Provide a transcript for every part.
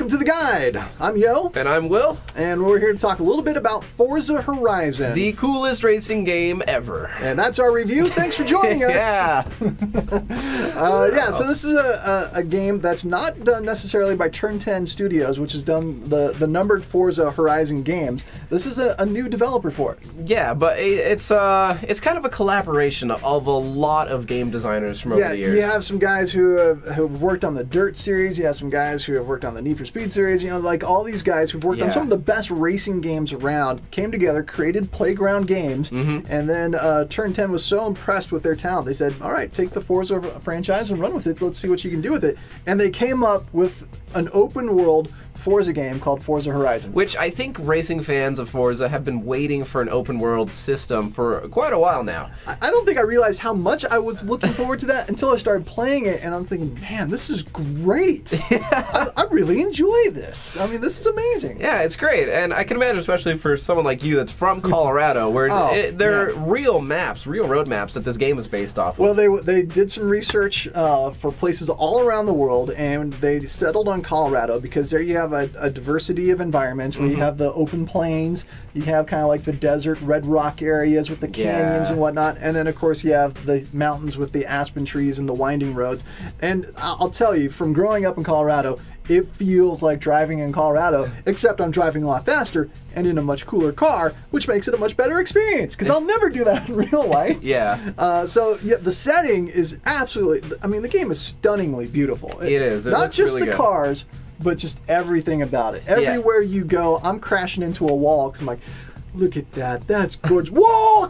welcome to The Guide. I'm Yo. And I'm Will. And we're here to talk a little bit about Forza Horizon. The coolest racing game ever. And that's our review. Thanks for joining us. Yeah. So this is a game that's not done necessarily by Turn 10 Studios, which has done the numbered Forza Horizon games. This is a new developer for it. Yeah, but it's kind of a collaboration of a lot of game designers from over the years. You have some guys who have worked on the Dirt series. You have some guys who have worked on the Need for Speed series. You know, like all these guys who've worked on some of the best racing games around, came together, created Playground Games, and then Turn 10 was so impressed with their talent, they said, all right, take the Forza franchise and run with it. Let's see what you can do with it. And they came up with an open world Forza game called Forza Horizon. Which I think racing fans of Forza have been waiting for an open world system for quite a while now. I don't think I realized how much I was looking forward to that until I started playing it, and I'm thinking, man, this is great. I really enjoy this. I mean, this is amazing. Yeah, it's great. And I can imagine, especially for someone like you that's from Colorado, where there are real maps, real road maps that this game is based off of. Well, they did some research for places all around the world, and they settled on Colorado because there you have a diversity of environments where you have the open plains, you have kind of like the desert red rock areas with the canyons and whatnot, and then of course you have the mountains with the aspen trees and the winding roads. And I'll tell you, from growing up in Colorado, it feels like driving in Colorado, except I'm driving a lot faster and in a much cooler car, which makes it a much better experience, because I'll never do that in real life. So the setting is absolutely, I mean, the game is stunningly beautiful. It is. It not looks just really the good. cars, but just everything about it. Everywhere you go, I'm crashing into a wall because I'm like, look at that. That's gorgeous. Whoa!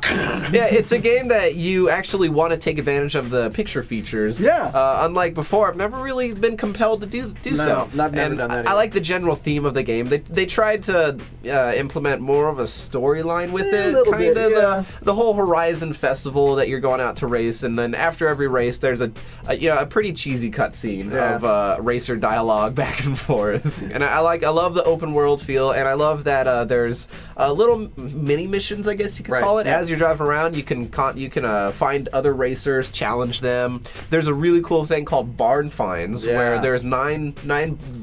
Yeah, it's a game that you actually want to take advantage of the picture features. Yeah. Unlike before, I've never really been compelled to do so. No, I've never done that I either. like the general theme of the game. They tried to implement more of a storyline with it. A little bit, the whole Horizon Festival that you're going out to race, and then after every race, there's a pretty cheesy cutscene of racer dialogue back and forth. And I love the open world feel, and I love that there's little mini missions, I guess you could call it. As you're driving around, you can find other racers, challenge them. There's a really cool thing called barn finds, where there's nine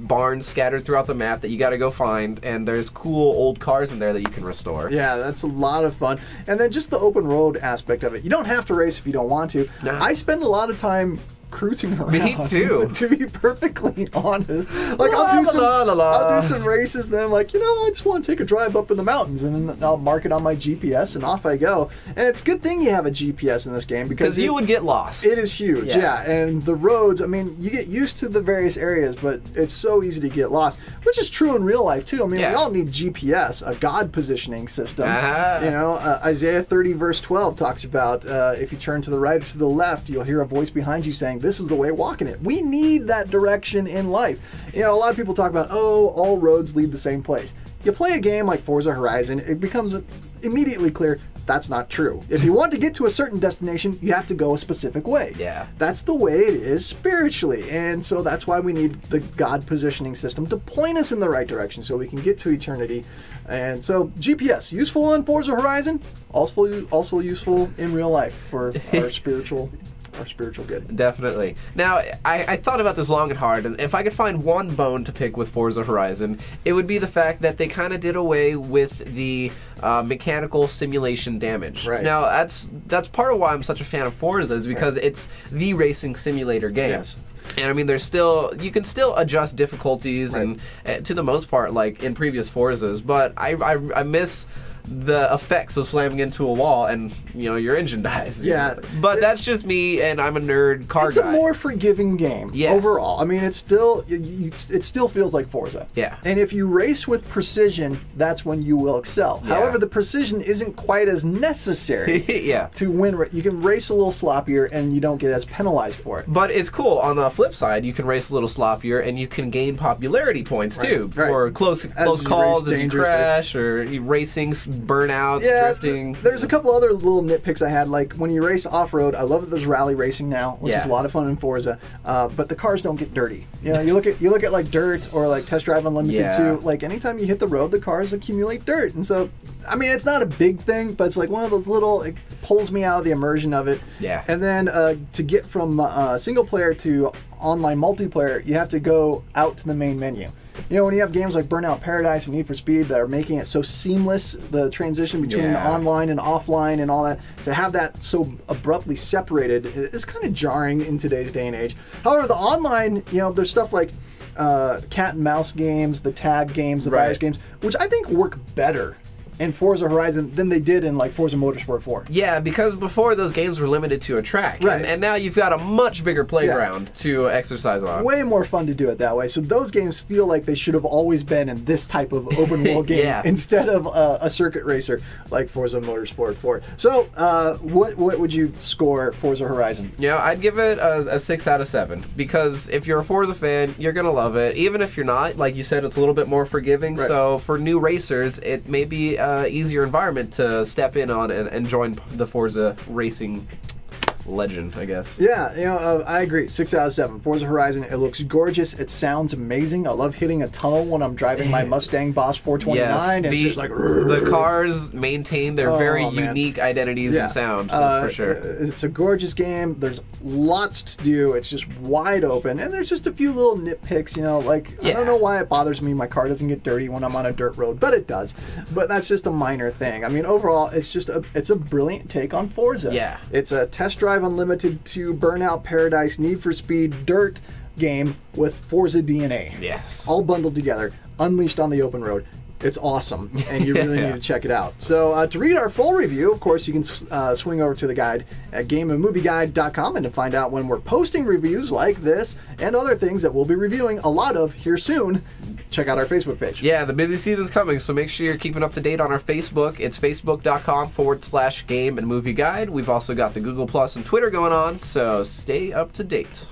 barns scattered throughout the map that you got to go find, and there's cool old cars in there that you can restore. Yeah, that's a lot of fun. And then just the open road aspect of it. You don't have to race if you don't want to. I spend a lot of time cruising around. Me too. To be perfectly honest, like I'll do some races, then I'm like, I just want to take a drive up in the mountains, and then I'll mark it on my GPS, and off I go. And it's a good thing you have a GPS in this game, because you would get lost. It is huge, and the roads. I mean, you get used to the various areas, but it's so easy to get lost, which is true in real life too. I mean, we all need GPS, a God positioning system. Isaiah 30 verse 12 talks about if you turn to the right or to the left, you'll hear a voice behind you saying, this is the way, walk in it. We need that direction in life. A lot of people talk about, all roads lead the same place. You play a game like Forza Horizon, it becomes immediately clear that's not true. If you want to get to a certain destination, you have to go a specific way. That's the way it is spiritually. And so that's why we need the God positioning system to point us in the right direction so we can get to eternity. And so GPS, useful on Forza Horizon, also useful in real life for our spiritual good. Definitely. Now, I thought about this long and hard, and if I could find one bone to pick with Forza Horizon, it would be the fact that they kind of did away with the mechanical simulation damage. Now, that's part of why I'm such a fan of Forza, is because it's the racing simulator game. And I mean, you can still adjust difficulties, and to the most part, like in previous Forzas, but I miss the effects of slamming into a wall and your engine dies. But that's just me, and I'm a nerd car guy. It's a more forgiving game overall. I mean, it still feels like Forza. And if you race with precision, that's when you will excel. However, the precision isn't quite as necessary to win. You can race a little sloppier and you don't get as penalized for it. But it's cool. On the flip side, you can race a little sloppier and you can gain popularity points too for close calls as you crash, or racing burnouts, drifting. There's a couple other little nitpicks I had, like when you race off-road, I love that there's rally racing now, which is a lot of fun in Forza, but the cars don't get dirty. You look at like Dirt or like Test Drive Unlimited 2, like anytime you hit the road, the cars accumulate dirt. And so, I mean, it's not a big thing, but it's like one of those little, it pulls me out of the immersion of it. And then to get from single player to online multiplayer, you have to go out to the main menu. You know, when you have games like Burnout Paradise and Need for Speed that are making it so seamless, the transition between online and offline and all that, to have that so abruptly separated is kind of jarring in today's day and age. However, the online, you know, there's stuff like cat and mouse games, the tag games, the virus games, which I think work better in Forza Horizon than they did in like Forza Motorsport 4. Yeah, because before those games were limited to a track, and now you've got a much bigger playground to exercise on. Way more fun to do it that way. So those games feel like they should have always been in this type of open world game instead of a circuit racer like Forza Motorsport 4. So what would you score Forza Horizon? Yeah, I'd give it a 6 out of 7 because if you're a Forza fan, you're gonna love it. Even if you're not, like you said, it's a little bit more forgiving. So for new racers, it may be easier environment to step in on and join the Forza racing legend, I guess. Yeah, you know, I agree. 6 out of 7. Forza Horizon, it looks gorgeous. It sounds amazing. I love hitting a tunnel when I'm driving my Mustang Boss 429. Yes, it's just like... The cars maintain their very unique identities and sound, that's for sure. It's a gorgeous game. There's lots to do. It's just wide open. And there's just a few little nitpicks, you know, like, I don't know why it bothers me my car doesn't get dirty when I'm on a dirt road, but it does. But that's just a minor thing. I mean, overall, it's just it's a brilliant take on Forza. Yeah. It's a Test Drive Unlimited to Burnout Paradise, Need for Speed, dirt game with Forza DNA. Yes. All bundled together, unleashed on the open road. It's awesome, and you really need to check it out. So to read our full review, of course, you can swing over to the guide at gameandmovieguide.com and to find out when we're posting reviews like this and other things that we'll be reviewing a lot of here soon. Check out our Facebook page. Yeah, the busy season's coming, so make sure you're keeping up to date on our Facebook. It's facebook.com/game and movie guide. We've also got the Google Plus and Twitter going on, so stay up to date.